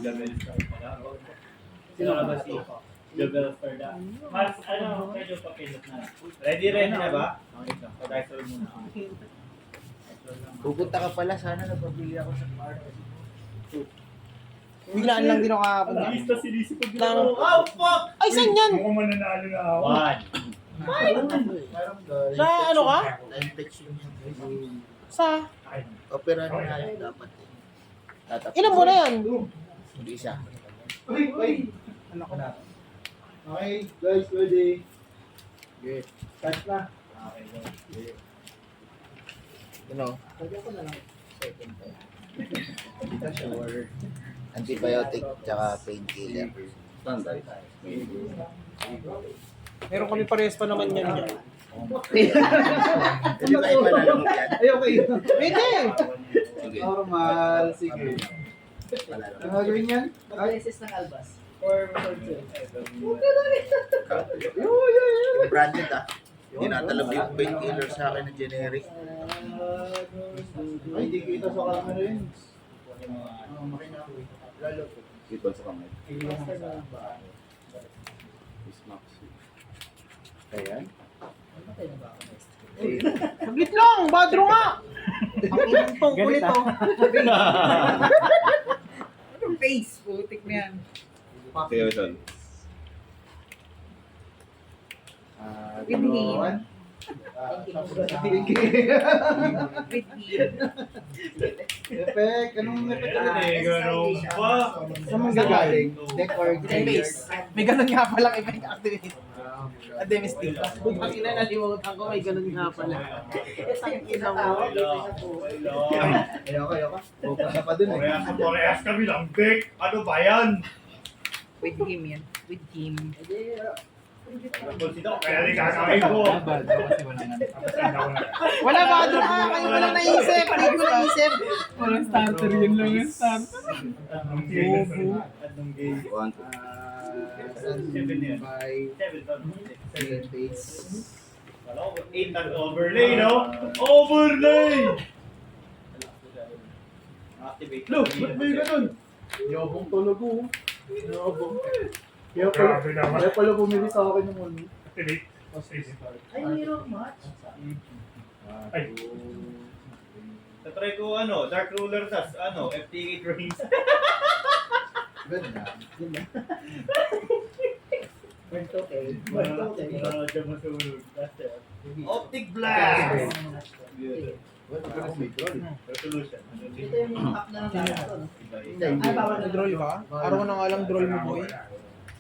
Level star pala. Sino ba si Level star da? Mas, medyo papilot na. Ready na ba? Okay lang. Pag-isol muna. Pupunta ka pala, sana napabili ako sa park. Biglaan lang din ako kahapon yan. Lista sinisipag Lang. Oh, fuck! Ay, saan yan? Mukhang mananalo na ako. Sa ano ka? Na-infection yan. Sa? Opera na yan dapat. Ilan mo na yan? Hindi isa. Anak ko na. Okay, guys, ready? Good. Start na. Ano? Second time. Shower. Antibiotic tsaka painkiller. Standard. Meron kami parehas pa naman yan dyan. Hindi tayo malalamog yan. Ay, okay. Pwede! Sige. Normal. Sige. Ang gagawin yan? Mag-assist ng Albas. Or Yung branded ah. Tinatalab yung painkiller sa akin ng generic. Ay, di kita sa camera yun. Lalo po. Dito sa kamay. Ismax. Ayan. Saglit lang! Badro nga! Ang inang tong kulit oh. anong face? Putik na yan. Sige, ito. One. With him. Effect. Anong effect? Ganun pa. Saan man gagaling? Deck or Face. May ganun nga palang effect activate. Ademystic. Ang ina nalimutan ko, may ganun nga pala. Ang ina mo. Ayoko. Focus na pa dun eh. Parehas kami lang, Vic. Ano ba yan? With him yan. With him. Kaya rin kakawin ko. Wala badro ka! Kayo wala naisip! Hindi ko naisip! Walang starter, yun lang yung starter. Anong game? 1, 2, 5, 7 days. 8 ang overlay, no? Overlay! Activate. Look, ba't may ganun? Yabong tulog ko. Yabong. Kaya pala bumili sa akin yung ano. Ay, mayroong match. Tatry ko Dark Ruler tas FTK Dreams. Ganda. Went okay. Diyan masulog. Optic Blast! Resolution. Ito yung hack na ng gato, no? Ay, bawal na Nag-droll ka? Araw ko na nga lang droll mo, boy.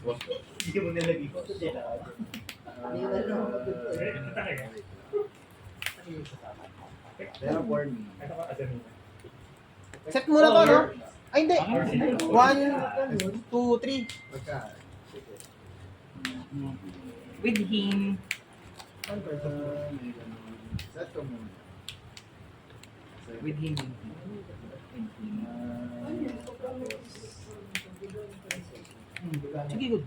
Hindi mo nilagay ko. Hindi ko na naman mag-good. Pero for me. Set muna to, no? Ay, hindi. 1, 2, 3. Pagka. With him. Set ko muna. With him. Sige, good.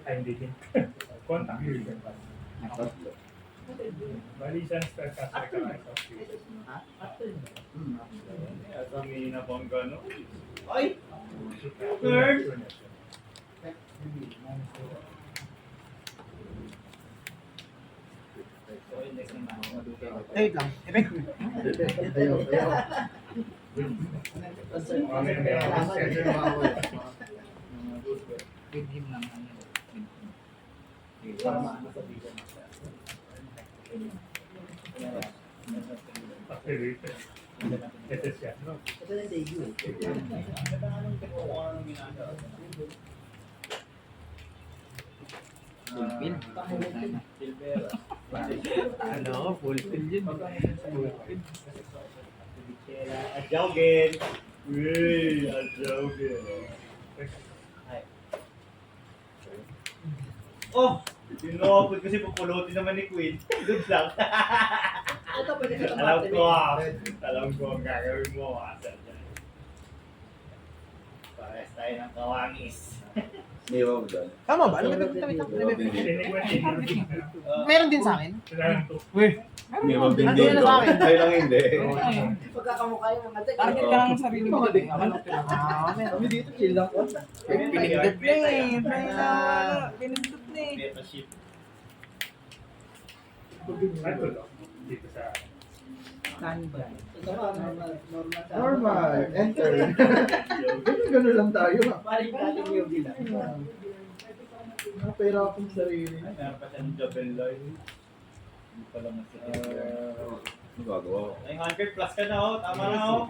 Ay, hindi din. Kontak. Bali siya start ka sa Kami na bang gano'n? Ay! Nerd! Wait lang. Effect. Ayaw. With him lang. Ito siya. Ito na debut. Fulfill. Ano? Fulfill yun. Adjogin! Uy! Adjogin! Oh! Tinopod kasi pupulutin naman ni Queen. Good luck! Ito pwede ka Alam ko ang gagawin mo. Pares tayo ng kawangis. May wag doon. Tama ba? Ano ba ito? Meron din sa akin. May wag din Ano din yun doon. sa akin? Tayo lang hindi. Pagkakamukha yung mga tek. Target ka lang sa sarili mo. Kami dito, chill lang po. Pinindot na eh. Pinindot na eh. Beta ship. Dito sa Standby. Ito ba, normal sa... Normal, enter. Ganun lang tayo. Paling dating yung gila. Napera akong sarili. Ay, meron pa siya ng double line. Hindi pa lang masakit. Ano gagawa ko? 900 plus ka na oh. Tama na oh.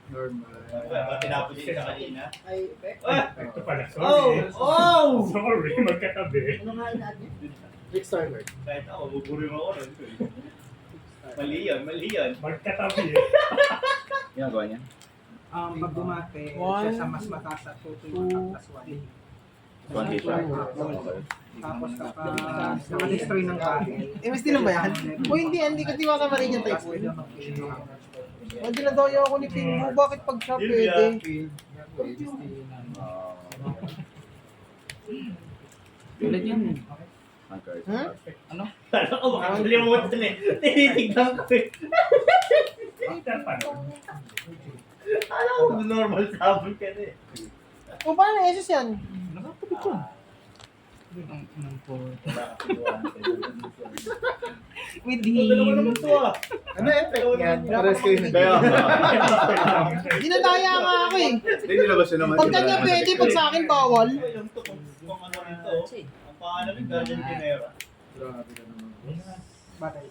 Normal. Ba tinapos din sa kanina? Ay, Pek. Ah! ito pala. Oh! Sorry. Oh! Sorry, magkatabi. Ano nga inaadyo? Quick starter. Kahit ako, buburin mo ako rin. Mali yun. Magkatabi. Ginagawa niya? Pag bumate, One, siya sa mas mataas at 2 plus 1. 1 hit siya. Tapos kapag naka-destroy ng kahit. MSD lang ba yan? O hindi ko tiwaka pa rin yung typhoon. Hindi na daw ako ni Pingo. Bakit pag siya Yun pwede? yan. Tulad yan. Handcard. Ano? Kala ko baka kalimutan eh. Tinitignan ko eh. Kala ko normal sabon ka na eh. O paano SS yan? Nakapagod ko. Ang po. With Ano naman him. naman to ah. Ano effect yan? Pares kayo na. Kaya Dinadaya nga ako eh. hindi nilabas yun naman. Pag kanya pwede, pag sa akin bawal. Yung to kung ano rin to. Ang pangalan ng Guardian Chimera. Grabe ka naman. Batay.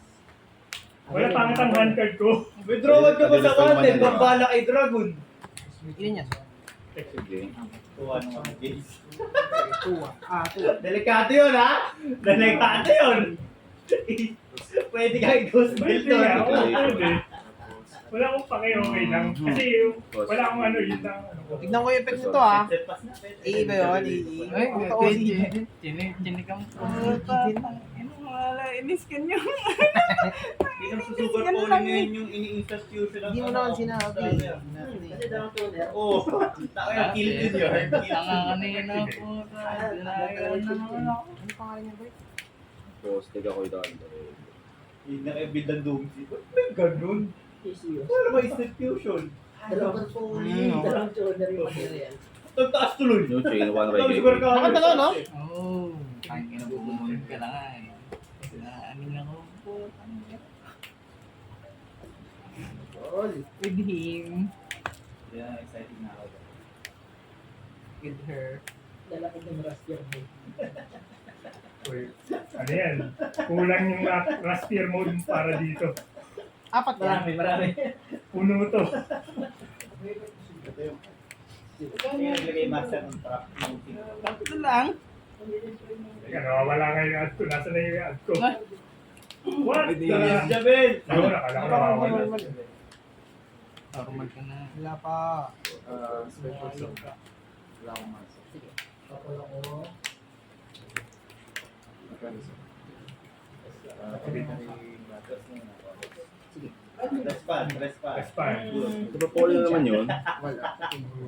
Wala pangit ang handcard ko. Withdrawal ka ba sa content? Pambala kay Dragon. Ilan yan? Sige. Tuwa naman ang games. 2. Delikado yun ha? Delikado yun. Pwede ka i-ghost build Pwede nga, doon. pwede. Wala akong paki-okay lang. Kasi wala akong ano, yun lang. Ano ko. Tignan ko yung effect nito ah. Set pass na, pwede. AA ba yun? Ay, Oo, chinik ang puta. Ano wala, inis ka niyo. Hindi naman super polling ngayon yung ini-institution ng Hindi mo naman sinabi. Kasi daw ang toner. Oo. Tako yung kill din yun. Tanga kanina po. Dinayo na naman ako. Ano pangalan niya ba? Postig ako ito. Hindi na kayo bidang doomsday. May ganun. TCU. Wala ba institution? Dalawang puli, dalawang toner yung material. Tagtaas tuloy. New chain, one Ikaw right siguro game. ka. Nakatalo, no? Oo. Tangin na bumunod ka na nga eh. Naanin ako po. With him. Yeah, exciting na ako. With her. Lalaki ng raster mo. Uy, ano yan? Kulang yung raspier mode para dito. 4 yan. Marami. Puno to. Hindi naglagay master ng trap. Ito lang. Teka, nawawala nga yung ad ko. Nasaan na yung ad ko? What? Yes, Jabel! Ako, nakala ko nawawala. Normal ka na. Wala pa. Special song. Wala akong masa. Kapal ako. Respond. Expire. Super poly na naman yun. Wala.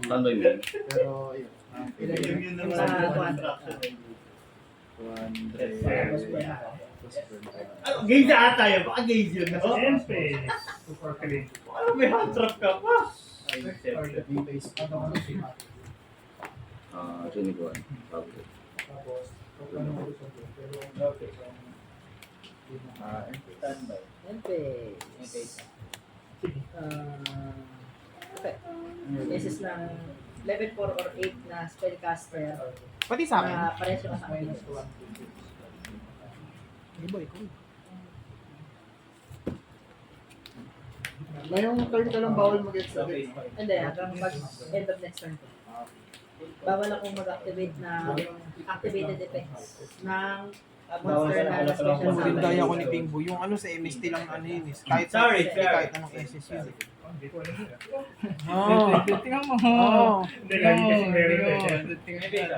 Standby mo. Pero, yun. Yun naman Sa sa contraction. 100. Ano, gaze na ata yun. Baka gaze yun, no? And face. Super clean. Ano, may hand trap ka pa? Ay, V-base. Chinig one. Public. Okay. Standby. Empes. Okay. SS ng level 4 or 8 na spellcaster. Pati sa akin. Pares yung sa akin. Ngayong turn ka lang bawal mag-extra. Okay. Hindi, hanggang pag end of next turn ko. Bawal akong mag-activate ng activated effects ng monster na special Yung summon. daya ko ni Pingbo. Yung ano sa MST lang ano yun is. Kahit Sorry. kahit anong SS yun. Hindi ko alam yun. Oo. Tingnan mo. Oo. Hindi, lagi kasi meron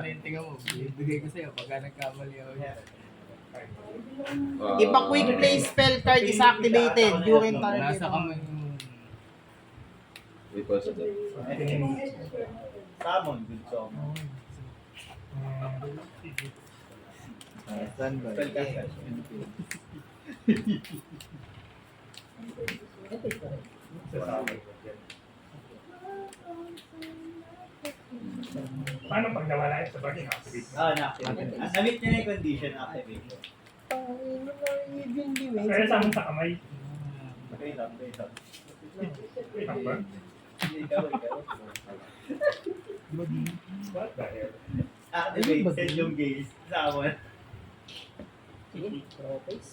eh. Tingnan mo. Bigay ko sa'yo pagka nagkamali ako. If a quick play spell card is activated during turn. Nasa kamay mo. Because of that. Salmon, good song. Standby. Spell cancel. Epic pa rin. Sa salmon. Paano pag nawala yun sa bagay activate? Na-activate. Na-meet niya na yung condition na activate. Kaya sa amin sa kamay. Okay lang, okay lang. Wait lang ba? Ikaw. What the hell? Activate, send yung gaze. Salmon. Sige, propace.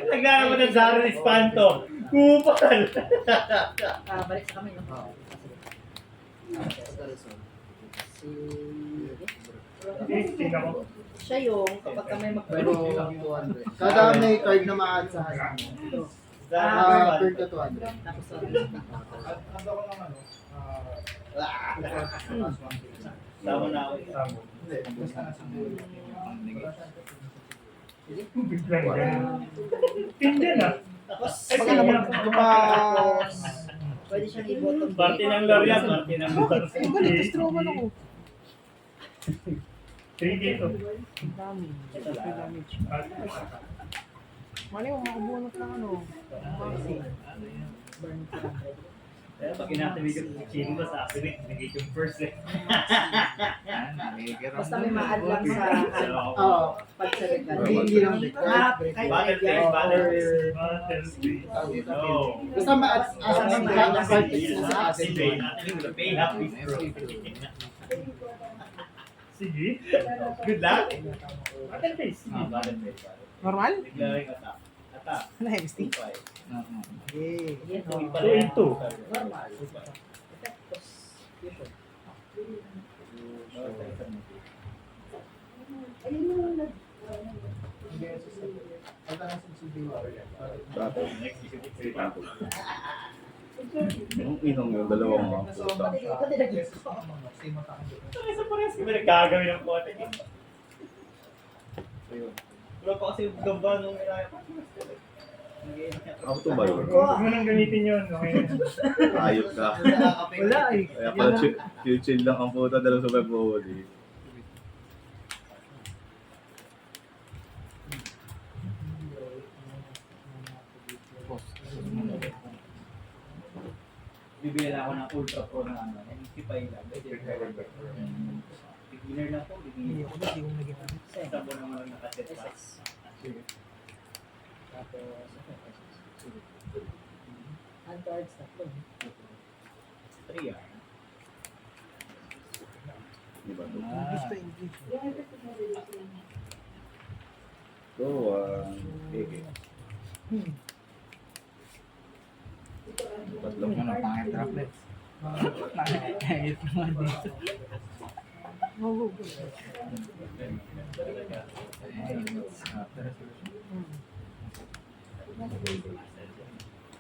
Naglaro mo ng Zaro Espanto. Kupal! Balik sa kami, no? Okay, tingnan ko. Siya yung kapag kami Pero mag- kada may card na ma-add sa hasan. Zaro Per Espanto. to 200. tapos Salmon na ako. Salmon. Biglang ganun. Tingnan na. tapos Pag alam mo, tumas. pwede siyang i-bottom Parte ng L'Oreal, parte ng L'Oreal. Ang galing, gusto man ako. 3 dito. Damage. Ito lang. Damage. Mali mo, makabunot lang ano. Maxi. burn 400. Kaya pag inactivate yung chino ba sa activate, nag-gate yung first eh. Basta may ma-add lang sa Oo. pag-select ka. Hindi lang. Kahit Battle kahit face, battle Or- face. Battle space. No. Basta ma-add sa card sa atin. Activate natin yung pay happy bro. Sige. Good luck. Battle face. Battle face. Normal? Declaring attack. Attack. Ano, MST? 2-5. Okay. Yan, Two no? pala yan. 2-2. Normal. Effectos. Fusion. Dati. Next is yung Wait lang po. Yung inong yung dalawang mga puta. Pati nag-guess ko. Isa pa rin. May nagkagawin ng kote. Wala pa kasi yung gamba nung ilaya pa. Ako to ba yun? Huwag mo nang gamitin yun. Okay. Ayop ka. Wala eh. Kaya pala chill lang ang puta dalawa sa web forward eh. Bibili na ako ng Ultra Pro na ano. MP5 lang. Beginner na po. Hindi Beginner. ako na, hindi ko naginamit. Isa po naman ang nakaset pa. SS. Tapos, hand cards na po. 3 ah. Di ba to? English to English. So, okay. Tatlong Ano, pangit droplets. Pangit naman dito. Oo.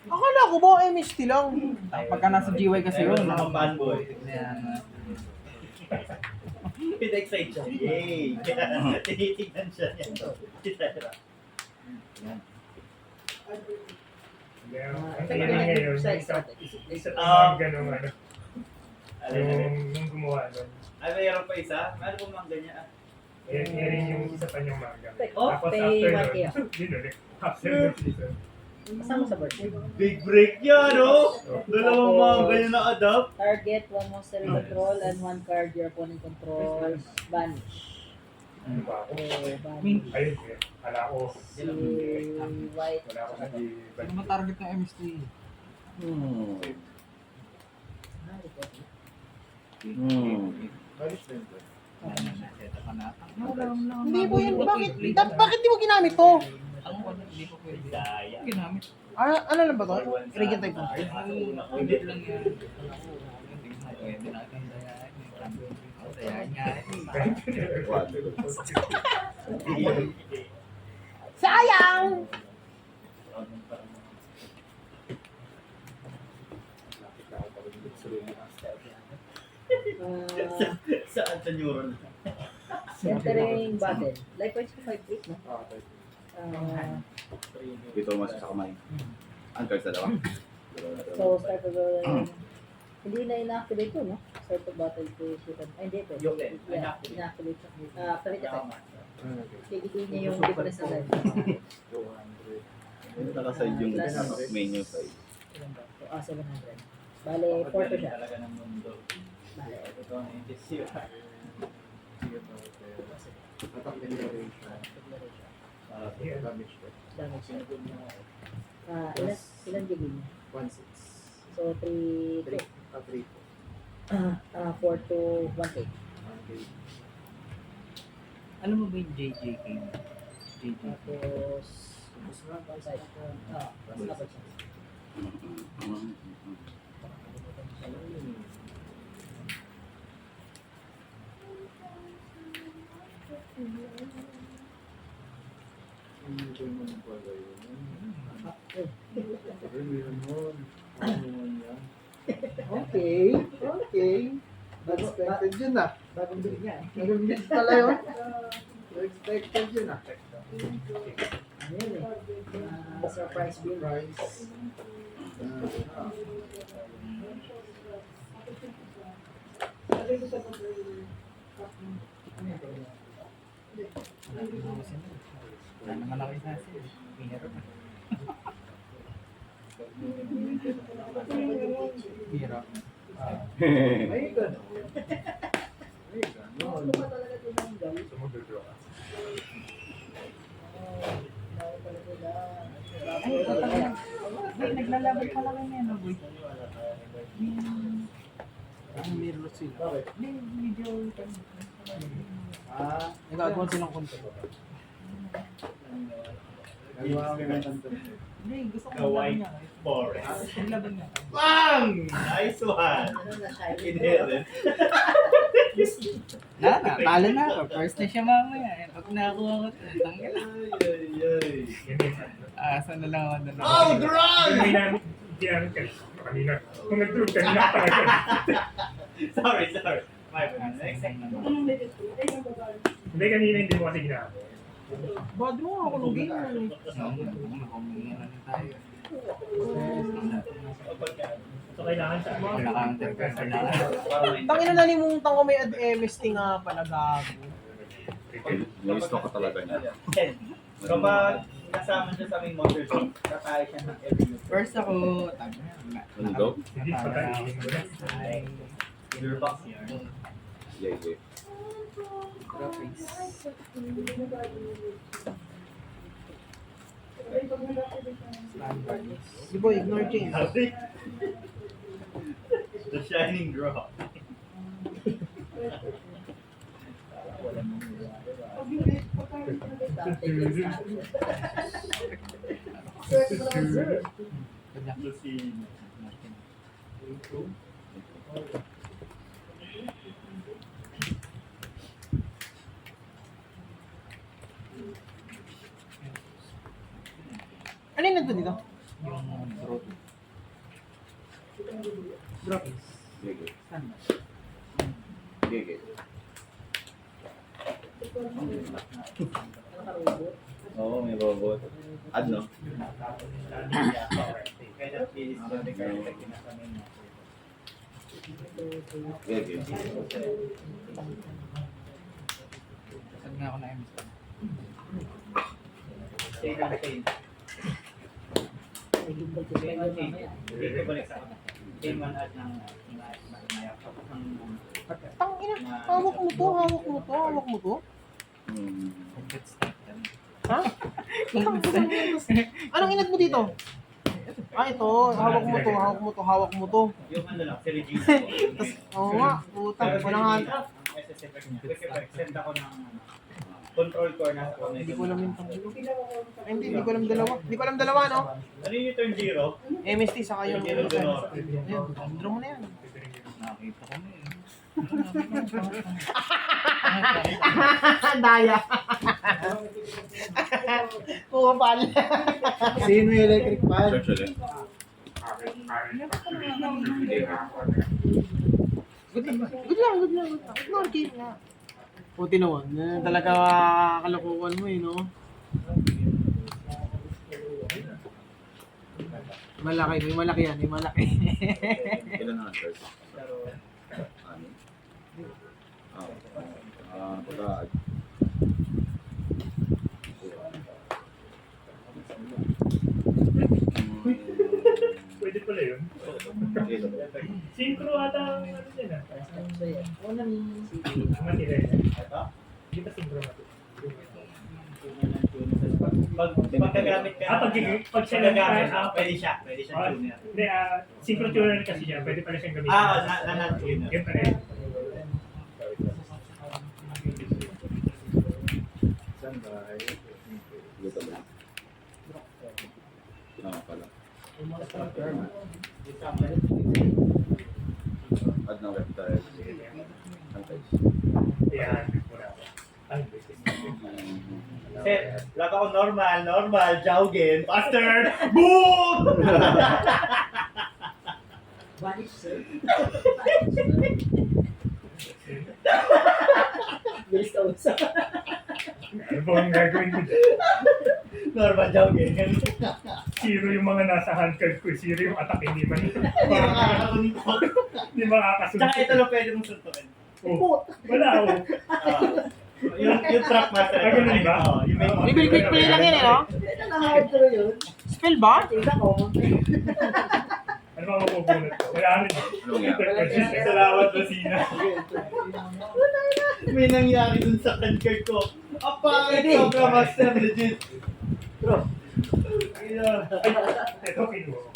Akala ko ba MST lang? Pagka nasa GY kasi yun. Mga fanboy. Yan. Pina-excite siya. Yay! Tinitignan siya niya. Ang tingin ngayon, isa pa mga ganun ano. Yung gumawa nun. Ay, mayroon pa isa? Ano po mang ganyan? Yan rin yung isa pa niyong manga. Oh, Tapos pay after Makia. nun, yun ulit. After the season. Kasama sa birthday. Big break yan, no? Dalawang mga ganyan na adapt. Target, 1 monster in control, and 1 card your opponent controls. Vanish. Ano ba ako? Vanish. Ayun, ala ko. Si White. Wala ako nag-ibad. Ano target ng MST? Hindi po yun. Bakit di mo ginamit to? Hindi ko pwede. Daya. Ginamit. Ano lang ba to? Radiant type mo? Hindi lang yan. Pwede natin dayain. Dayain nga. Sayang! Saan sa neuron? Entering battle. Like points ko 5-8, no? Dito mas sa kamay. Ang cards dalawa. So, start to go. Hindi na ina-activate ko, no? Start of battle to shoot. Ay, hindi. Pwede. Yung left, Yeah, ina-activate. ina-activate siya. Crit effect. Okay. Tigitin niya yung difference ng life. Nakaside yung menu side. Ilan ba? 700. Bale, 4 to siya. Talaga ng mundo. Bale, Ito ang NTC. Attack declaration. Damage check. damage niya. Ilan gigil niya? 1-6. So, 3 to 3 po. 4 to 1K. Okay. Alam mo ba yung JJK? JJK. Tapos, one side. Mas dapat siya. Hindi mo na pala yun. Meron nun. Yan. Okay. Okay. Expected yun ah. Bagong bilig niya. Bagong bilis pala yun. Expected yun ah. Ano yun eh? Surprise bill. Price. Wala naman ako isa siya. Pinero pa. Biro. May ganun. May ganun. Ano ba talaga tinanggal? Sumudraw ka. Ay, ito talaga. Wait, naglalaban pala kayo na, no, boy? Ang mirror sila. Medyo... Nagagawa silang content. Nagawa kami ng content. Hindi, gusto ko Kawaii maglaban niya. Forest. Maglaban niya. Bang! Nice one! Ano na siya? Inherent. Talo na ako. First na siya mamaya. Pag nakakuha ko ito, tanggal na. Ay, ay, ay. Asa na lang ako na lang. Oh, drunk! Hindi namin kanina. Kung nag-drug kanina pa rin. Sorry. My bad. Next time. Hindi kanina hindi mo kasi ginagawa. Bad mo ako nung game na eh. So kailangan sa Naka-counter ka. Tangina nalimutan ko may MST nga pala gago. Gusto ko talaga niya. 10. Kapag kasama siya sa aming motor zone, tatay siya ng every loop. First ako, tabi na. Mundo? hindi pagkainin mo na. Your box here. Yeah. Di ba, ignore James. The shining drop. Lucina. Ano yung nandun dito? Yung throat. Drop. Gigi. Saan ba? Gigi. Oo, may robot. Ano? Kaya pilis ko na kaya kinasama niya. Gigi. Saan nga ako na MS? Stay lang, stay. Stay man, stay. Dito balik sa akin. Stay man at ng Tangina, hawak mo to. Let's start them. Ha? Anong inad mo dito? Ito, hawak mo to. yung ano lang, si Regina. Oo nga, putang, wala nga. Send ako ng control core na sa Hindi ko alam yung tangilo. Ay, hindi ko alam dalawa. Hindi ko alam dalawa, no? Ano yung turn 0? MST, saka yung... Yung Donor. Ayun, draw mo na yan. Nakita ko na eh. Daya. Pumapal. Sino yung electric fan? Search ulit. Good lang. Ignore game nga. Puti naman. Talaga kalokohan mo eh, no? Malaki, may malaki yan, may malaki. Ilan na first? Pero, Ano? Pagka... Pwede pala yun. Synchro ata ang ano dyan ah. So, yan. Unang CD. Matira yun. ito? Hindi pa synchro matira. Pagkagamit ka. Pag siya Pagkagamit, nag- pwede siya. Pwede siya tuner. Hindi, synchro tuner kasi siya. Pwede pala siyang gamitin. Na-tuner. Yun pala yun. Dito ba? Pala. Add ng website. Yan. Ay, Sir, lahat ako normal, jogging, bastard, boom! Vanish, sir. Bilis ka usap. ano ba ang gagawin ko? Normal jogging. Zero yung mga nasa handcard ko. Zero yung attack. Hindi man. Hindi makakasuntok. Hindi makakasunod. Tsaka ito lang pwede mong suntukin. Oh, wala oh. Yung truck master. Ah, ganun ba? Yung may May quick play lang yun eh, no? Ito na hard ko yun. Spell ba? Tingnan ko. Ano ba mapupulot ko? Wala rin. Ano nga? Salamat, Basina. May nangyari dun sa card ko. Apangit sobra, master. Legit. Bro. Ito kinuha ko.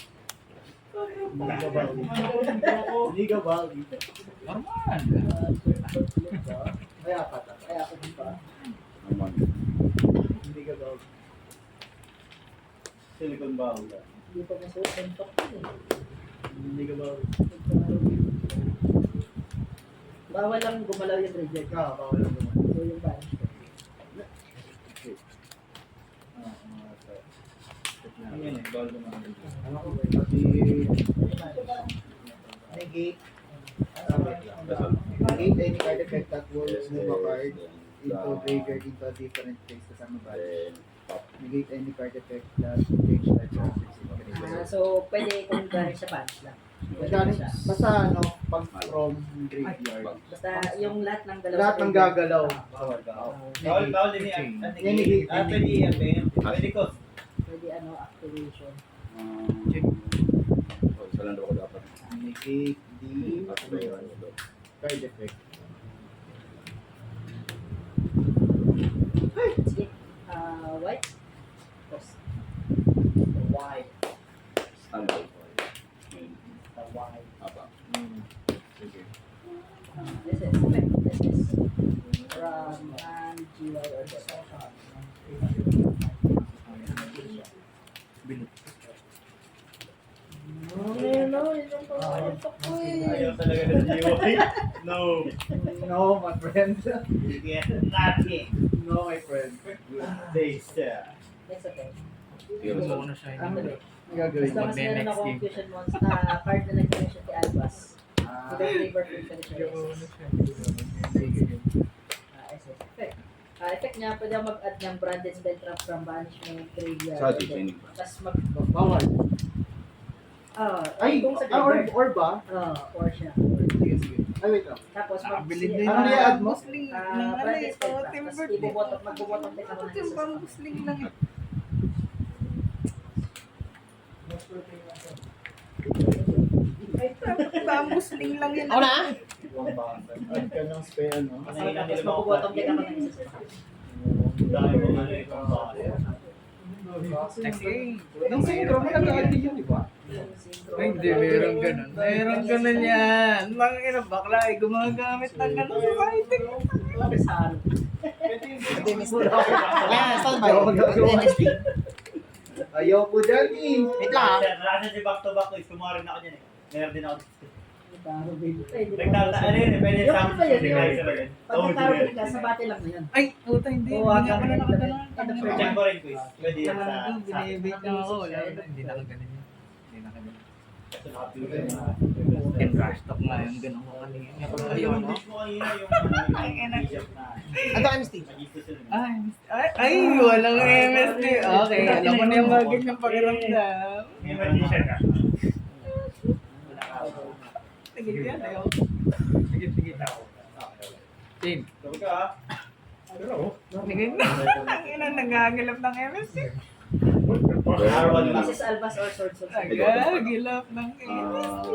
Liga Bali. Normal. Kaya ako din pa. Naman. Liga Bali. Silicon Valley. Hindi pa masuot ng tok yun eh. Liga Bali. Bawal lang gumalaw yung reject. Bawal lang naman. So yung vanish ko. Ano yun eh, bawal naman. Negate. Dasal. Negate any card effect that will move a card into graveyard into a different place kasama ba? Negate any card effect that change type of graveyard. So, pwede kung galing sa vanish lang. Pwede Galing, siya. basta ano, pag from graveyard. Basta yung lahat ng dalawa. Lahat ng gagalaw. Bawal din yan. Yan, negate. Pwede yan, pwede ko. Pwede ano, activation. Isa lang daw ako dapat. Negate the Tapos ba yun? card effect. Sige. White. Tapos, White. Standby. The white. Apa. Sige. this is from GY or the Ayaw talaga ng GY. No. No, my friend. Yes, nothing. No, my friend. This. Next okay. Sige, basta. Ano siya Ang yun? dali. Ang gagawin Basta mo. mas meron ako fusion monster na card na nag-fusion kay Albas. Ah, Iba flavor fusion siya. Effect. Effect niya, pwede ako mag-add ng branded spell trap from banishment graveyard. Sa atin, training ba? Tapos bawal. Ay, kung sa or graveyard. ba? Or siya. Sige, sige. Ay, wait lang. Tapos Nakabilib din. Ano i-add mo? branded spell trap. Tapos mag-bubottom deck ako ng isa. Bambusling lang yun. Ako na? Ay, ka ng spell, no? Tapos mag-bubottom deck ako ng isa. Dahil mo ano yung pambali. Kasi, Nung synchro mo nag-add din yun, di ba? ay, hindi, meron ganun. Meron ganun yan. Mga ina, bakla ay gumagamit ng ganun sa fighting. Saan? Ayan, standby. NSD. Ayaw ko dyan eh. Wait lang ah. Rasa si back to back ko, kumuha rin ako dyan eh. Meron din ako. Pwede Ano yun eh, pwede Yung sa ano ba yun? amin. Pag nagkaroon ka, sa bate lang na yun. Ay, puta, hindi. Oo, Hindi nga pala hanggang nakaganon. Check mo rin quiz. Pwede yan sa... Binibig na ako. Wala, hindi nakaganon yun. Hindi nakaganon. sa Tin-trash talk nga yung ganun ko kanina. Yung dish mo kanina, yung hijab na. Ano MST? Ay, walang MSD. Okay, alam mo na yung mga ganyang pakiramdam. May magician na. Sige yan, ayaw. Sige. Tin. Sabi ka ha? Pero, Sige na. Ang ina, nagagilap ng MSD. Arawan lang. Mrs. Albas or Swords of Swords. Nagagilap ng MSD.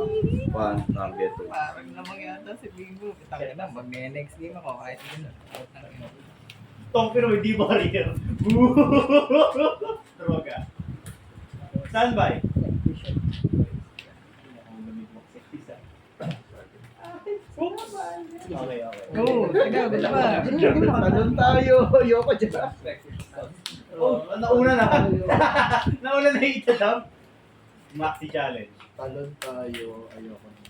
One, target. Parang namang yata si Bingo. Tangin na, mag next game ako kahit yun. Out ng ina. Tong pero hindi barrier. Droga. Standby. Okay. Go, sige, gusto ba? Talon tayo. Ayoko dyan. Oh, nauna na. Nauna na yung itadam. Maxi challenge. Talon tayo. Ayoko na.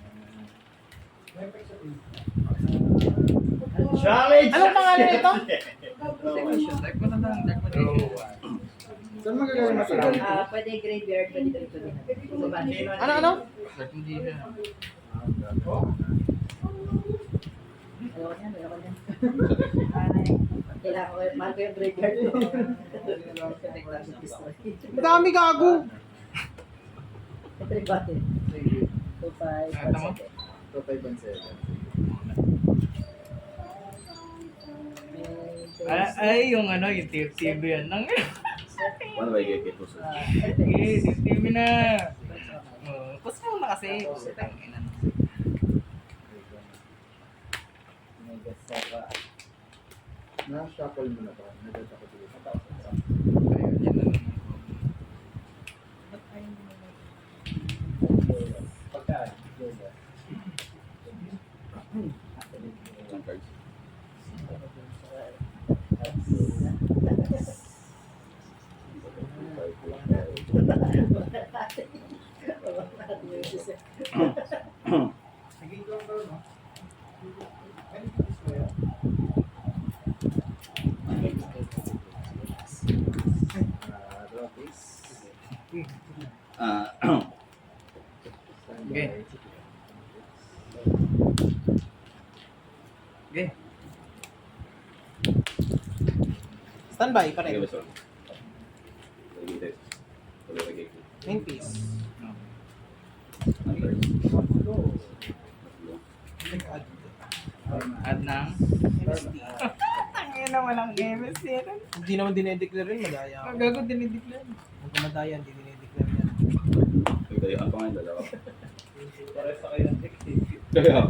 Challenge! Anong pangalan nito? Type ko na lang, type ko na lang. Saan magagaling matulog? Pwede graveyard, pwede dito din. Ano? Type mo din siya. Ayoko niyan. Kailangan ko, mahal ko yung graveyard ko. Madami gago. Trick button. 2-5, Tama? 2-5-1-7. Ay, yung ano, yung TV yan. Nang Paano ba i-get ito? Sige, TV na. Pusa mo na kasi. Putang ina. Na-shuffle mo na ba? Nagtatakot ulit. Ayun, yan na lang. Isang cards. Okay. Okay. Standby pa Sige, rin. basta. Sige, tuloy lagi. Main piece. Ang cards. Add ng Tangin na walang MSC yan. Hindi naman dinedeclare rin. Madaya ako. Magago dinideclare. Kung kumadaya, hindi dinedeclare yan. Nagdayaan pa nga yung dalawa. Pares na kayo ng trick. Kaya,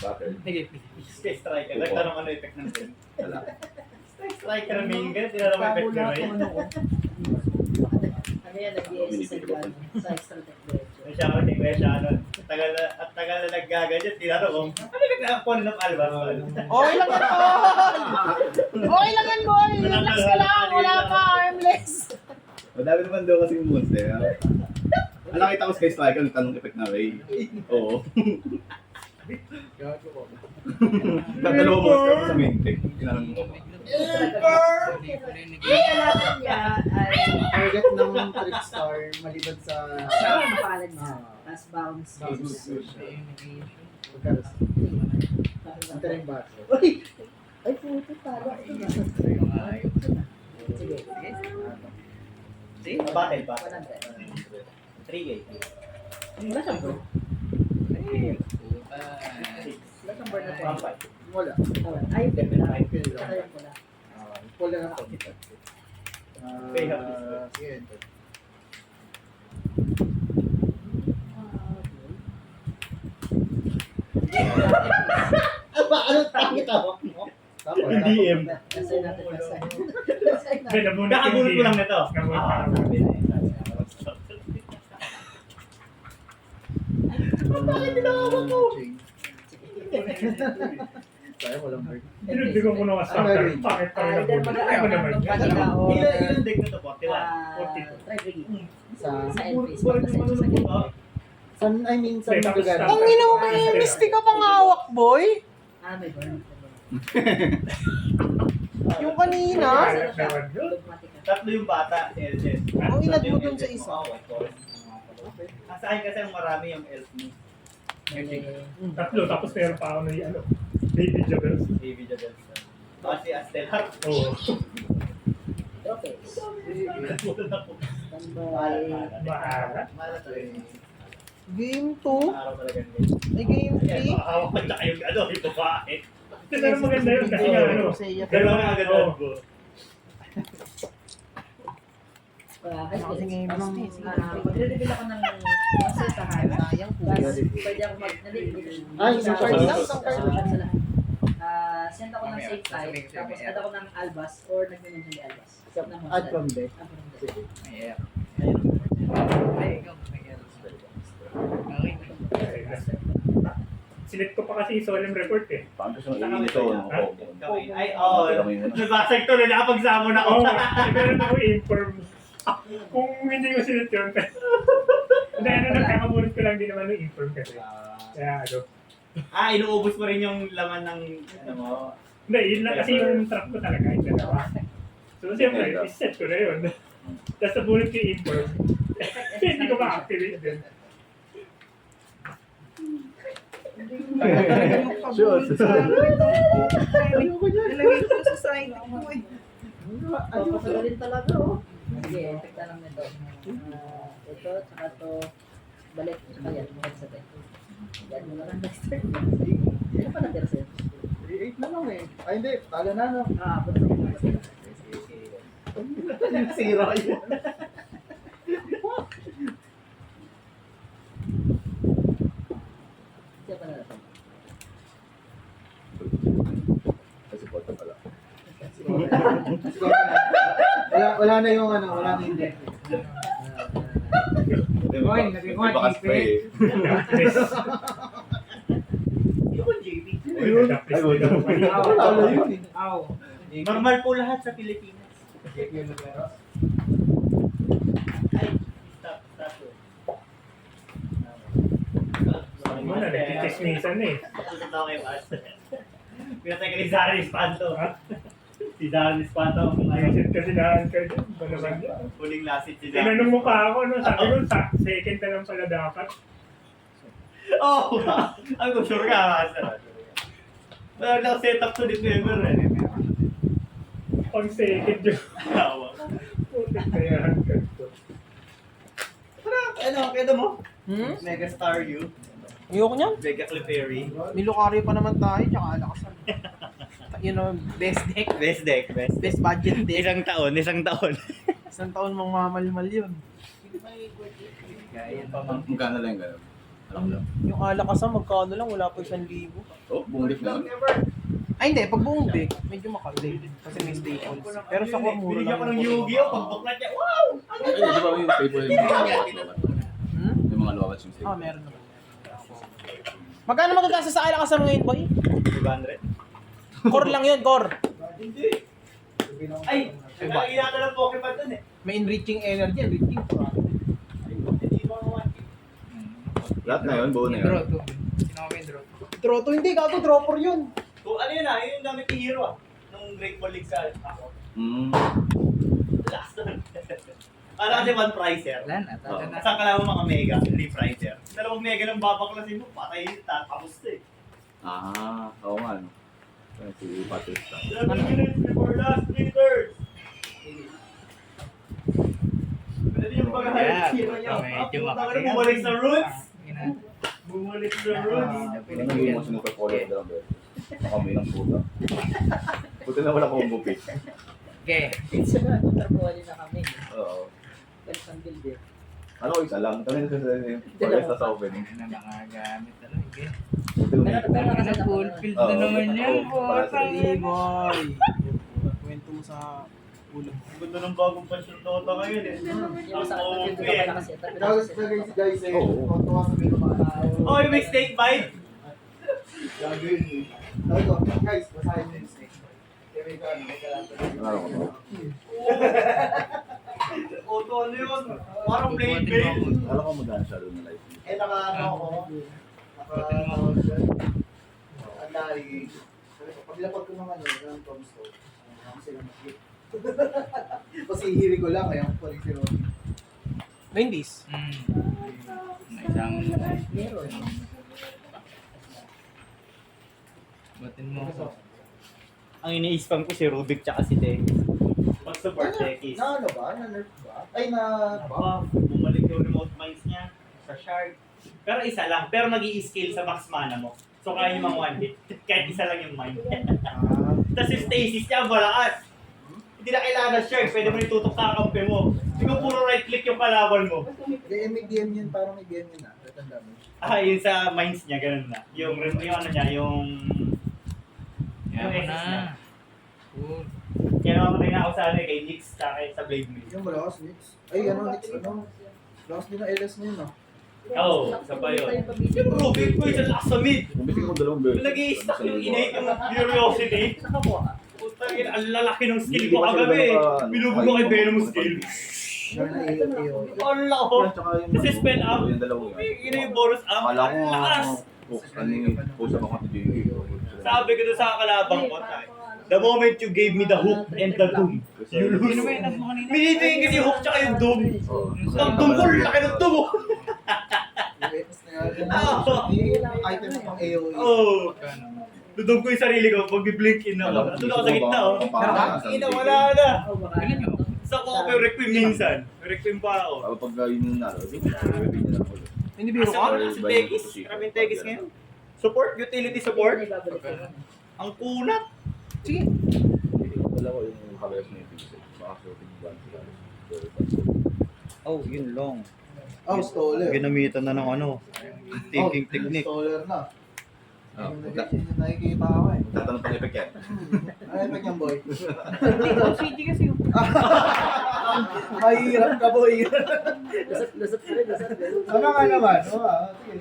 bakit? Sige. Stay striker. Nagtanong ano effect ng din. Wala. Stay striker ang main gun. Tinanong effect na rin. Ano yan, nag-DSC sa Gano, sa extra tech diretso. May siya ako tingnan siya ano. Tagal na naggaganyan. Tinanong ko, ano nagkakapon ng album? Okay lang yan, boy! Okay lang yan, boy! Relax ka lang! Wala pa, armless! Madami naman daw kasi yung monster. Ha? Nakita ko sa Sky Striker, nagtanong effect na Ray. Oo. Tatalawa monster ko sa main deck. Tinanong ko. Ang kailangan niya ay Target ng Trickstar maliban sa... siya mapalan niya. Tapos bounce. Ito rin ba? Uy! Ay, puto talo. Ito na. Sige. Battle pa. 100. 3K. Wala siyang board. Wala siyang board na po. Wala. Ay, yung pula. Saka yung pula. Wala na ako. Sige. Ano pangit ako? Hindi M. Kasi natin kasi. May nabunot Nakabunot ko lang na to. Nabunot. Bakit tinawag mo? Sayang walang bird. Tinundigan ko na nga sa akin. Bakit pa rin Either nabunot? Ano naman yan? kanila o Ilan deck na to? 41. try brigade. Sa... Sa NPs. Pag nasa sa gate. San, I mean, sa Wait, tapos magagaling. stop. Ang ina mo may MST ka pang hawak, boy! May burn. Yung kanina? Dogmatic. Tatlo yung bata, si LJS. Ang inad mo dun sa isa. Sa akin kasi ang marami yung elf mo. Tatlo, tapos meron pa ako na ano, Baby Jabels. Baby Jabel. Baka si Astelar. Oo. Okay. Maalat. Game 2? Araw talaga. Ay, game Ayan, 3? makahawak pa tayo ano, yung babae. Pero maganda yun kasi nga ano. Dalawa na agad Oo. ko. Kasi ngayon lang. Magre-reveal ako ng masetahan. Sayang po. Tapos, pwede ako mag-nalilin. Ay, isang card lang, isang card lang. Send ako ng save type, tapos add ako ng Albas or nag-mention ni Albas. Add from there. Yeah. Sinet ko pa kasi yung solemn report eh. Paano gusto mong ito? Ay, oo. Nabasag to na nakapagsamo na ako. Oo, meron ako inform. Kung hindi ko sinet yun. Hindi, ano, nagkakamulit ko lang din naman yung inform kasi. Kaya ano. Inuubos mo rin yung laman ng ano mo. Hindi, yun lang kasi yung track ko talaga. Yung dalawa. So, siyempre, iset ko na yun. Tapos nabulit ko yung inform. Hindi ko ma-activate din. Sure. Nilagay ko sa side ko eh. Papasagalin talaga, oh. Sige, efekta lang nito. Ito, tsaka to, balik, tsaka yan, headset eh. Yan mo na lang next turn. Ano pa natira sa'yo? 3-8 na lang eh. Ay hindi, talo na no. Abot na lang. Sira yun. Siya pa na natin. Kasi bota pala. Wala na yung ano, wala na yung deck. Boy, baka spray. Talo yun eh. Normal po lahat sa Pilipinas. Ano, nagkikismisan na eh. Okay, Mas. Pinatay ka ni Zara Espanto. Si Zara Espanto. Isit kasi daan ka dyan. Ba naman yan? Huling lasit si Zara. Tinanong mo pa ako, no? Sabi ko, second na lang pala dapat. Oh! Ang ko, sure ka, Master. Meron lang set up to December eh. Pag second yun. Tawa. Putik na yan. Ano, kaya mo? Hmm? Star U. Ayoko niyan. Mega Clefairy. May Lucario pa naman tayo, tsaka alakasan. You know, best deck. Best deck, best. Best budget deck. Isang taon. Isang taon mong mamalmal yun. Magkano lang yung gano'n? Alam mo lang. Yung alakasan, magkano lang, wala pa 1,000. Oh, buong lift na. Ay hindi, pag buong deck, medyo makali. Kasi may staples. Pero sa core, mura Binigyan lang. ko ng Yu-Gi-Oh! Pagbuklat niya, wow! Ay, di ba yung staple yung mga luwabat? Hmm? Yung mga luwabat yung staple. Meron naman. Magkano magagasa sa alakasan ngayon, boy? 200. Core lang yun, core. Hindi. Ay! Nakakilata ng Pokemon dun eh. May enriching energy, enriching. Hindi mo naman. Lahat na yun, buo na Draw yun. 2. Sino kami draw? Draw to, hindi, gato, draw for yun. Kung ano yun yun yung gamit ni Hero nung Great Ball League sa ako. Last one. Para kasi one pricer. Wala na, talo na. Saan ka lang mga mega, 3 pricer. Dalawang mega lang babaklasin mo, patay yun, tapos eh. Oo nga, no. Si Patrick. 7 minutes before last 3 turns. Pwede yung pag-highlight hero niya. Medyo Bakit bumalik sa roots? Ina. Bumalik sa roots. Ano naging mo sinuper follow dalawang beses? Kami ng puta. Puta na wala combo pick. Okay. It's a kontrabuhalin na kami. Oo. Kalisang build eh. Ano ko isa lang? Kami na sa opening. Ano na mga gamit talaga. Okay. Puta ko na Pero Ano, full field na naman yan. Botang Hey, boy. Kwento mo sa ulo. Ang ganda ng bagong pansin Dota ngayon eh. Yung sa Ang akin, okay. pala kasi. Tapos nagay si guys eh. Oo. Tuwa sa mga Oh, yung may snake bite? gagawin eh. Sabi ko, guys, basahin mo yung snake. Kaya may gano'n, may kalata. Ano ko? Auto ano yun? Parang blade bait. Alam ko magana siya doon na live. Eh, naka-ano ako. Ang dahil. Pag lapag ko ng ano, ng tombstone, ako sila mag-hit. Kasi hihiri ko lang, kaya ko rin si Ronnie. 90s. May isang Meron. Batin mo ako. Ang ini-spam ko si Rubik tsaka si Tekis. Pag-support Tekis. Na ano ba? Na nerf ba? Ay na... Bumalik yung remote mines niya sa Shard. Pero isa lang. Pero nag-i-scale sa max mana mo. So kaya niyo mang one hit. Kahit isa lang yung mine. Tapos yung stasis niya, malakas. Hindi na kailangan na Shard. Pwede mo itutok sa kampe mo. Siguro puro right click yung kalaban mo. May game yun, parang may game yun Tatanda mo. Yun sa mines niya, ganun na. Yung ano niya, yung Yan SS na. Cool. Kaya namamatay na ako sa ano kay Nix sa Blade Mail. Yung malakas, Nix. Ay, ano, Nix, ano? Lakas din ang LS mo yun, ah. Oo, isa pa yun. Yung Rubik ko, isa lakas sa mid. Bumisi ko 2 beses. Nag-i-stack yung innate yung curiosity. Nakakuha ka. Putang ina, ang lalaki ng skill ko kagabi. Binubugo kay Venom skill. Yan na AO. Ang lako. Kasi spell up. Yung dalawang yan. Yun yung bonus up. Akala ko, Ang lakas. ano yung post ako kay JK. Sabi ko doon sa kalabang ko, the moment you gave me the hook and the doom, you Sino lose. ba yung nag mo kanina? Minibigyan kasi yung hook tsaka yung doom. Ang doom ko, laki ng doom. Item na pang AOE. Oo. Dudog ko yung sarili ko, pag blink in ako. Doon ako sa gitna, oh. Ina, wala na. Kailan nyo? Sa ko ako yung requiem minsan. Requiem pa ako. Pag yun yung nalo, repeat na lang ulit. Hindi biro Asa ka? mo na si Tegis? Maraming Tegis ngayon. Support, utility support. Ang kunat. Sige. Dalawa yung kalayas na yung pizza. Baka shooting ban sila. Oh, yun long. Oh, stoller. Ginamitan na ng ano, thinking technique. Stoller na. Ah, Yung nakikita ako eh. tatanong pang effect yan. Ano effect yan, boy? CD kasi yung... Mahirap ka, boy. Lusot ka rin, lusot. Ano ka naman? Oo,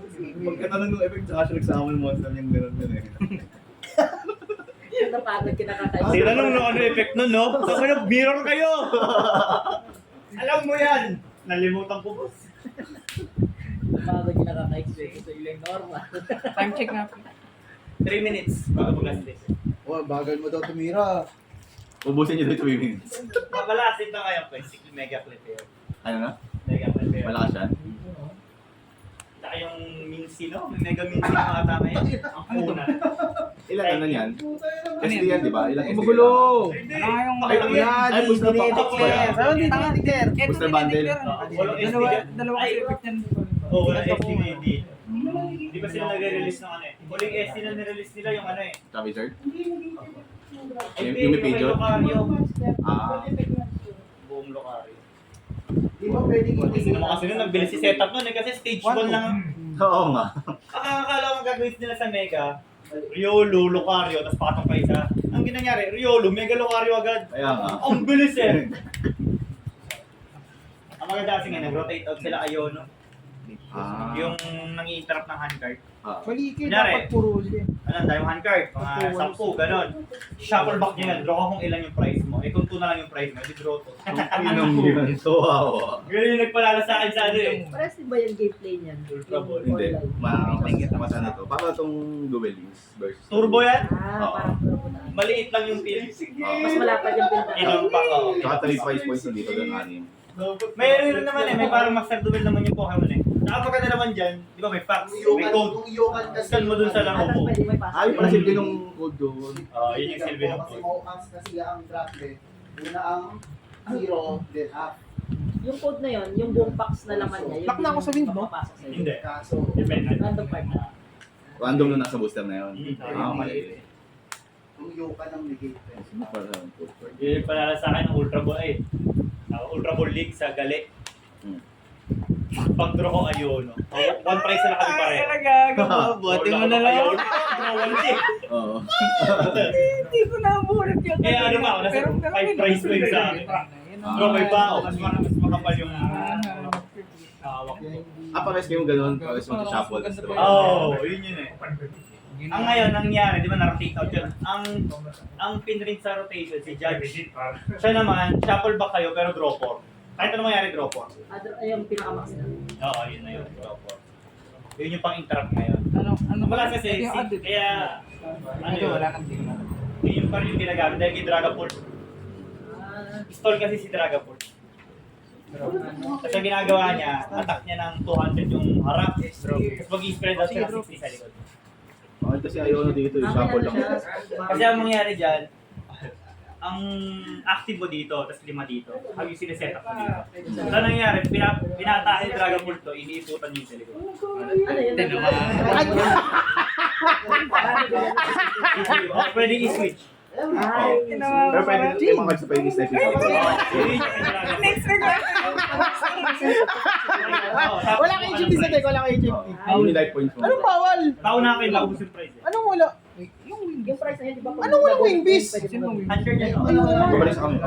sige. Pagkatanong ng effect sa Asher sa amin monster yung gano'n yun eh. Napagod kinakatay. Tinanong no ano effect nun, no? Sabi na, mirror kayo! Alam mo yan! Nalimutan ko, boss. Napagod kinakatay. So, yung normal. Time check nga. 3 minutes bago mag-last list. Oh, bagal mo daw tumira. Ubusin nyo dito 2 minutes. Mapalasin na kayo, pwede. Mega clip yun. Ano na? Mega clip yun. Malakas yan? Saka yung Mincy, no? May mega Mincy mga tama yun. Ang kuna. Ilan ano yan? SD yan, di ba? Ilang SD? Magulo. Hindi. Ano nga yung... Ay, Yan, Ay, boost na hindi pa. na Pero hindi na ticker. Boost na bundle. Walang SD. Dalawa kasi effect yan. Oo, walang SD na hindi. Hindi pa sila nag-release ng ano eh. Huling SD na nirelease nila yung ano eh. Sa wizard? Hindi, Yung may kay picture? Lucario. Ah. Buong Lucario. Di ba pwedeng Kasi naman kasi nun, nagbilis si setup nun eh. Kasi stage 1 lang. Oo nga. Akakala ko gagawin nila sa Mega. Riolo, Lucario, tapos pakatong pa isa. Ang ginangyari, Riolo, Mega Lucario agad. Kaya nga. Ang bilis eh. Ang maganda kasi nga, nag-rotate out sila Ayono. Ah. Yung nang-i-interrupt ng handcard. Ah. Maliki, Kunyari. dapat puro siya. Ano, dahil yung handcard, mga 10, ganon. Shuffle back nyo yan, draw ka kung ilan yung price mo. Eh kung 2 na lang yung price mo, di draw to. Inong yun. So, wow. Ganun yung nagpalala sa akin sa ano eh. Pares din ba yung gameplay niyan? Ultra Ball. Hindi. Online. Mas ano to. Para itong Duel Links versus... Turbo yan? Parang turbo na. Maliit lang yung field. Mas malapad yung pinta. Inumpak ako. Saka 3 price points na dito doon 6. May rin naman eh, may parang master duel naman yung Pokemon eh. Nakapaganda naman dyan, di ba may facts, may code. Kung iyokan kasi. Scan mo dun sa laro Atas ko. pwede may pasok. Ay, pala silbi nung code doon. Yun yung silbi ng Kasi code. Mohawks kasi ang drop eh. Una ang 0, then up. Yung code na yun, yung buong box na laman niya, Lock na ako sa wind, no? mapapasok sa'yo. Hindi. Kaso, Depende. Random part na. Random na nasa booster na yun. Ah, Mm. okay. kung iyokan ang negate eh. Sino pala yung code card? Yun yung palala sa akin ng Ultra Ball eh. Ultra Ball League sa Gali. Pag-draw ko Ayono. One price na kami pareho. Talaga, buhatin mo na lang. Ayono, draw one check. Oo. Hindi ko nabulat yun. Kaya ano ba ako, nasa 5 price ko yung sa akin. Draw may bao, mas makapal yung hawak ko. Ah, pares kayong ganun. Pares mo sa shuffle. Yun eh. Ang ngayon, nangyari, di ba na-rotate out yun? Ang pinrin sa rotation, si Judge. Siya naman, shuffle back kayo pero draw 4. Kahit ano mangyari, draw 4. Yung pinaka-max na. Oo, yun na yun, draw 4. Yun yung pang-interrupt ngayon. Ano Wala kasi, kaya, ano yun, Wala kang tingin. yun pa rin yung ginagamit dahil kay Dragapult. Stall kasi si Dragapult. Kasi ang ginagawa niya, attack niya ng 200 yung harap, tapos mag-i-spread out siya ng 60 sa likod. Okay Bakit kasi ayaw na dito, shuffle lang. Kasi ang mangyari dyan, ang active mo dito, tapos 5 dito. Ang yung sineset up mo dito. So, ano nangyari? Pinataas yung Dragon Ball to, iniiputan yung sa likod. Ano yun? Pwede i-switch. Pero pwede, may mga cards na pwede i-slice dito. Next week na. Wala kang HMT sa deck, wala kang HMT. How many life points mo? Anong bawal? Tao na kayo, maubos yung price eh. Anong wala? Yung price na yun, di ba? Anong walang wing beast? Under niya, no? Babalik sa kami.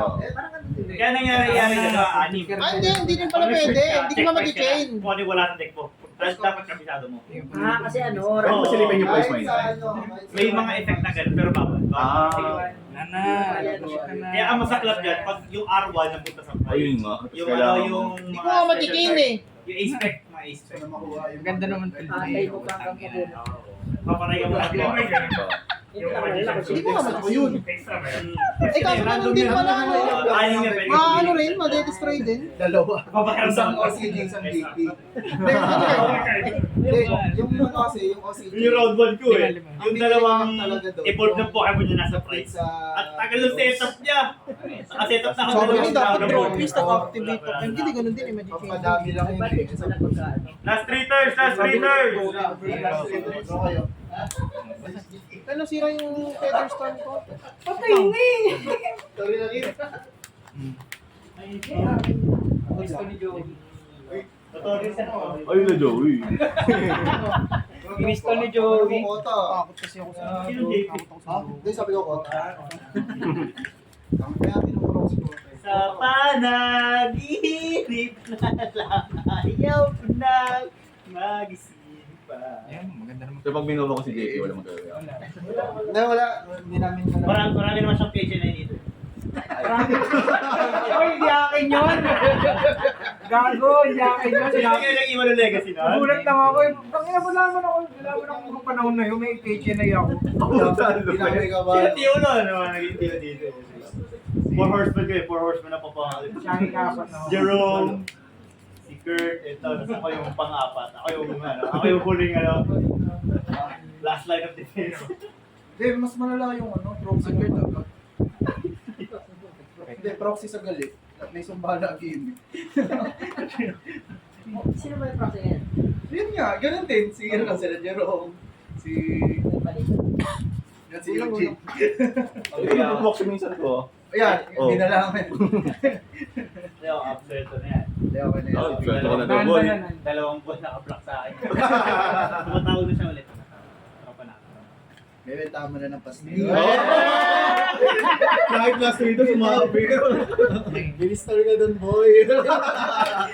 Kaya nangyari na sa anim. Hindi din pala pwede. Hindi ko na mag-chain. Kung ano yung wala sa deck mo. Tapos dapat kabisado mo. Kasi ano, Pwede mo silipin yung price mo yun. May mga effect na ganun, pero bawal. Nana. Kaya ang masaklap dyan, pag yung R1 napunta sa price. Ayun nga. Yung ano, yung Hindi ko nga mag-chain eh. yung A-spec, mga A-spec. Ganda naman tayo pala. mo pa ang kapatid. Paparay ka mo lang Yung may ganun. Yung pala, Hindi ko nga mag-chain. Extra ba yan? Eh kaso ganun din pala. Anim na pwede. Ano rin, madedestroy din. Dalawa. Paparay Isang ka OCG, isang DP. Okay. Yung ano kasi, yung OCG. yung round 1 ko eh. Yung dalawang talaga doon. evolve ng Pokemon niya nasa price. Sa... At tagal ng setup niya. Naka-setup na ako Sabi dalawang niya dapat Dragon Ball. trophies, naka-activate pa. Hindi ganun din eh, magic chain. Papadami lang yun. Ba't hindi pala pagkaano? Last 3 turns, last 3 turns! So kayo. Ano sira yung Featherstorm ko? Patay na eh. Sorry lang yun. Gusto ni Joey. Notorious na ako. Ayun na, Joey. Gusto ni Joey. Kota. Takot kasi ako sa... Sino JP? Takot ako sa... Ha? Hindi, sabi ko kota. Kaya tinuro si Kota. Sa panaginip na lang ayaw ko nang magising pa. Ayan, maganda naman. So pag binuha ko si JP, wala magagawa. Hindi, wala. Hindi namin alam. Marami naman siyang page na dito. Oy, hindi akin yun. Gago, hindi akin yun. Sino kayo nag-iwan ng legacy na? Nagulat lang ako. Tangina ba naman ako? Wala mo ng panahon na yun. May page na ako. Pinamay ka ba? Yung Tio na naman, naging Tio dito. 4 horsemen ko eh, 4 horsemen na papangalit. Siyang ikapat na ako. Jerome, si Kurt, ito, tapos ako yung pang-apat. Ako yung huling last line of defense. Hindi, mas malala yung ano, proxy ng Hindi, proxy sa galit. At may sumbala game. Sino ba yung proxy ngayon? Yun nga, ganun din. Si ano, sila Jerome. Si... Yan si Eugene. Ang box minsan ko. Ayan, Oh. hindi na namin. Hindi ako absuelto na yan. Hindi, okay na Oh, yun. sweldo ko na daw, boy. Dalawang buwan naka-block sa akin. Tumatawag na siya ulit. Tropa na. May tama na ng pastil. Kahit last week ito, sumabi. Minister ka dun, boy.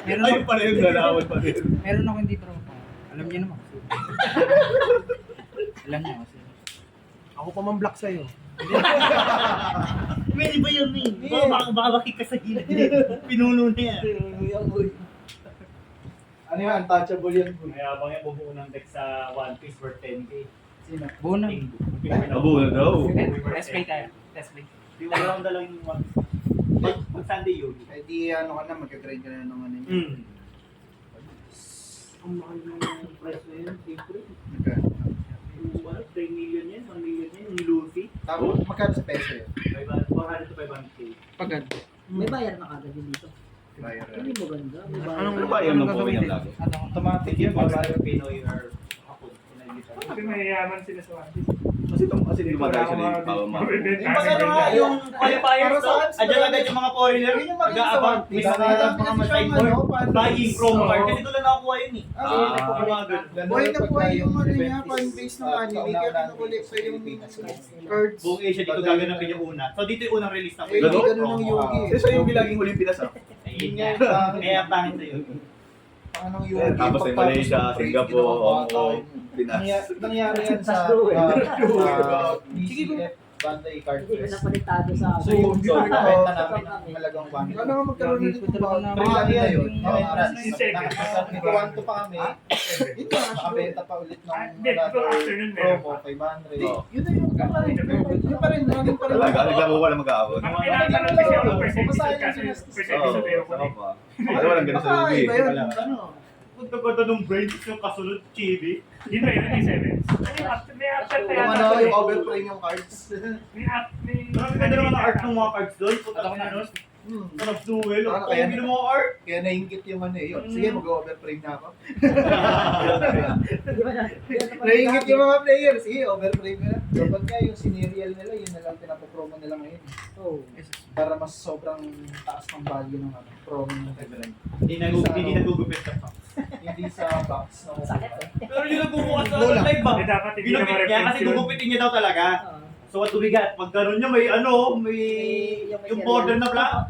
Ayun pala yung galawan pa rin. Meron ako hindi pero alam niyo naman. Alam niyo kasi. Ako pa man block sa'yo. Pwede ba yun, Min? Baka bakit ka sa gilid. Pinuno na yan. Ano yan? Untouchable yan, boy. May abang yung bubuo ng deck sa One Piece worth 10k. Sino? Buo na. Abo na daw. Test play tayo. Test play. Di wala akong dalang yung One Piece. Pag Sunday yun. Eh di ano ka na, magka-grind ka na ng ano yun. Mm. Ang mahal ng price na yun, siyempre. Magka- 3 million yan, 1 million yan, yung Luffy. Tapos, magkano sa peso yun? 400 to 500k. Pagad. May bayar na kagad din dito. Bayar. Hindi mo ganda. May bayar. Ano ba yun ng Pokemon ng lagi? Automatic yun, pag Pinoy or Hapon. Kasi mayayaman sila sa One Piece. Kasi dumadaan sila yung power map. Yung pag ano nga, yung qualifiers to, adyan agad yung mga foreigner, Yun yung maganda sa nag-aabang, One may Piece. mga Kasi masay siyang board, ano, fan buying base. promo card, Oo. kasi doon lang nakakuha yun eh. Yung mga ganun. Buhay na buhay yung ano niya, fan base ng anime. Kaya kinukulit pa yung cards. Buong Asia, dito gaganapin yung una. So dito yung unang release ng Eh, Ganun? ganun ang Yugi. Kasi siya yung laging huling Pinas ah. Ayun nga, kaya pangit sa'yo. Anong Yugi? Tapos sa Malaysia, Singapore, Hong Kong, Pinas. Nangyari yan sa PCF Bandai Card Hindi ko Fest. napalitado sa So yung pinakabenta namin ang halagang 1. Ano nga magkaroon na dito ba? Mga na yun. Mga entrance. Nagkakanto pa kami. Ito, nakabenta pa ulit ng Hindi, ito afternoon meron promo, pa. 500. Oo. Yun na yung pa rin. Yun pa rin, running pa rin. Talaga, naglaro ko lang mag-aawon. Ang tinatanong kasi ako per episode kasi per Oo, episode ayoko sama eh. pa. Ano walang ganun sa Baka movie. iba yun. Wala. Ano? punta ko nung brains yung kasunod, chibi. Yun ba yun? May 7. May after tayo. Yung ano, yung overframe yung cards. May after. Marami ganda naman ang art ng mga cards doon. Punta ko na nun. Sarap duel. Ano, Kaya hindi mo art. Kaya naingit yung ano eh. Yun. Sige, mag-overframe na ako. Di ba na? Naingit yung mga players. Sige, overframe na. Dapat nga yung sinerial nila, yun na lang pinapopromo nila ngayon. Oh. Para mas sobrang taas ng value ng ano, promo ng Everend. Hindi nagugupit ka pa. Hindi sa box. No? Sakit eh. Pero yung nagbubukas sa Lola. live ba? Eh, dapat hindi na Ginupit niya ma-reference kasi yun. gugupitin niya daw talaga. Oo. So what do we got? Pag ganun niya, may ano, may yung border na black.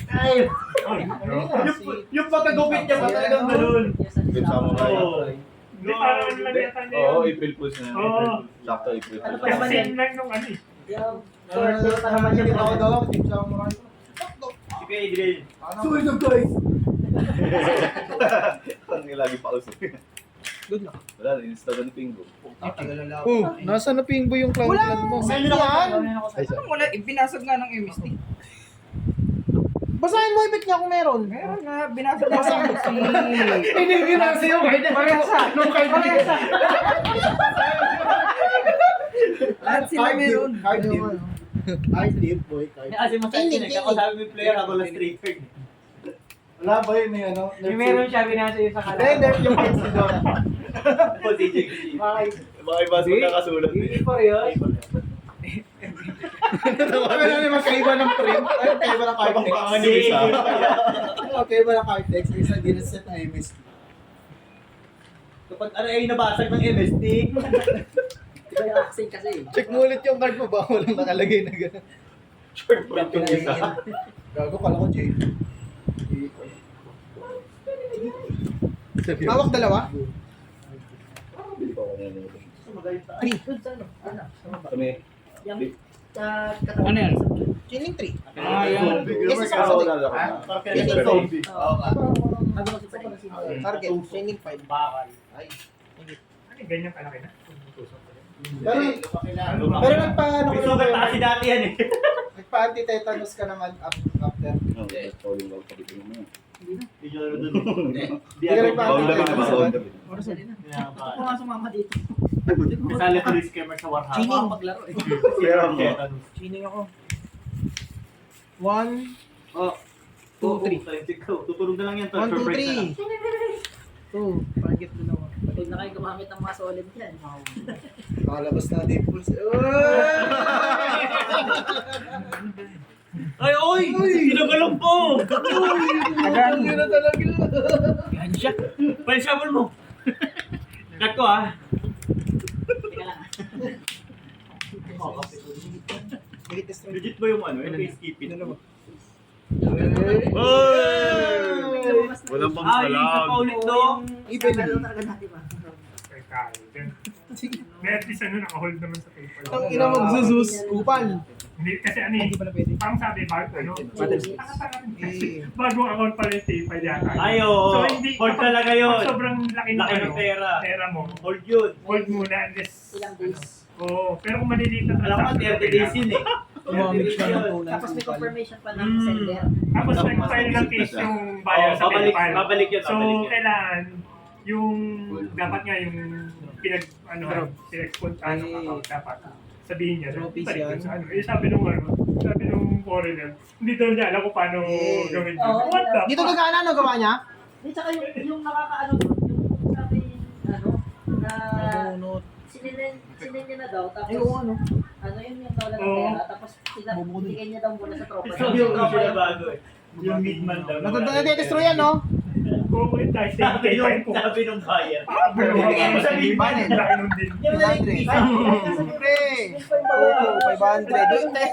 Ay! Yung pagkagupit niya pa talagang ganun. Yung sa Yung samurai. Oo. Hindi, parang ano lang yata niya Oo, yun. April Fools na. Oo. Sakto April Ano Fools. pa Kasi same lang nung ano eh. Yung short yung pa naman yung Ako daw, team samurai. Si Kuya Adriel. Sulit ng guys! Ang lagi pa usap. Good luck. Wala, install ni Pingo. Nasa na Pingbo yung cloud Wala clan mo? Saan yan? Ay, sorry. Wala, binasag nga ng MST. Basahin mo yung niya kung meron. Meron nga, binasag nga sa MST. Hindi ginasa yung kay Parehasa. Nung kay Parehasa. Lahat sila meron. Card deep. Card deep, boy. Card deep. Kasi masaya yun eh. Ako sabi mo yung player, ako lang straight card. Wala ba yun, may ano? Yung meron siya, binasa yung sa Hindi, nerf yung cards ni Don. O, DJ. Baka iba sa magkakasulat eh. pa yun. Ano naman magkaiba ng print? Ay, magkaiba ng card text. Ano yung isa? Magkaiba ng card text. Isa din set na MST. Kapag ano ay nabasag ng MST, Iba yung accent kasi. Check mo ulit yung card mo ba? Walang nakalagay na gano'n. Short print yung isa. Gago pala ko, Jay. Hawak dalawa? Hindi pa ako nanonood. Good sa ano? Ano? Kami. Yung Ano yan? Chilling 3. Ah, yan. Yes, Ako sorry. na ako. Chilling zombie. Ano si Pari? Target, chilling 5. Bakal. Ano yung ganyan kalaki na? Pero nagpa-ano May ko sugat na naman, kasi dati yan eh. nagpa-anti-tetanus ka naman after. Okay, falling out pa dito mo. Hindi nyo laro dun. Hindi ka nagpa-anti-tetanus naman. Ako nga sumama dito. Kasali ko yung scammer sa Warhammer. Chilling. Paglaro eh. Pero mo. Chilling ako. 1, Oh. 2, 3. Tutulog na lang yan. 1, 2, Surprise na lang. 3. 2, target dalawa. Huwag na kayo gumamit ng mga solid yan. Nakalabas na din pulse. Ay, oy! Ginagalang po! Tagaan mo na talaga. Yan siya. Palisabon mo! Cut ko ah! Teka lang. Delete destroy. Legit ba yung ano? Yung face keep it? Dalawa. Walang bang Ay, isa pa ulit do! Even talaga natin ba? Kay Kyle. May at least ano, naka-hold naman sa paper. Ang ina magzuzus. Kupal. Hindi, kasi ano eh. Hindi pala pwede. Parang sabi, ano, taka-taka rin kasi. Bagong account pala yung PayPal yata. Ay, oo. Hold talaga yun. Pag sobrang laki ng Laki ano, ng pera. pera mo, Hold yun. hold muna unless... Ilang days. Oo, pero kung maliliit na Alam ko, 30 days yun eh. Gumamit siya ng tunay. Tapos may confirmation pa ng sender. Tapos nag-file ng case yung buyer sa PayPal. Babalik yun, So, babalik yun. kailangan yung dapat nga yung pinag-puntahan ng account dapat sabihin niya na Trophies balik yan. dun sa ano. Eh, sabi nung foreigner, hindi daw niya alam kung paano gawin yun. Oo. What the Dito fuck? gagana ano gawa niya? Di tsaka yung nakakaano doon, yung sabi, ano, na sinin niya na daw, tapos, Ay, oo, ano. ano yun yung tawala ng Oo. pera, tapos bigay niya daw muna sa tropa. So, yung issue na bago eh. Yung midman daw. Natadestroy yan, no? Oo, wait, guys. Sabi nung buyer. Bigyan mo sa midman. eh. Laki nung din. Yung na yung Siyempre. Oo, 500. Din eh.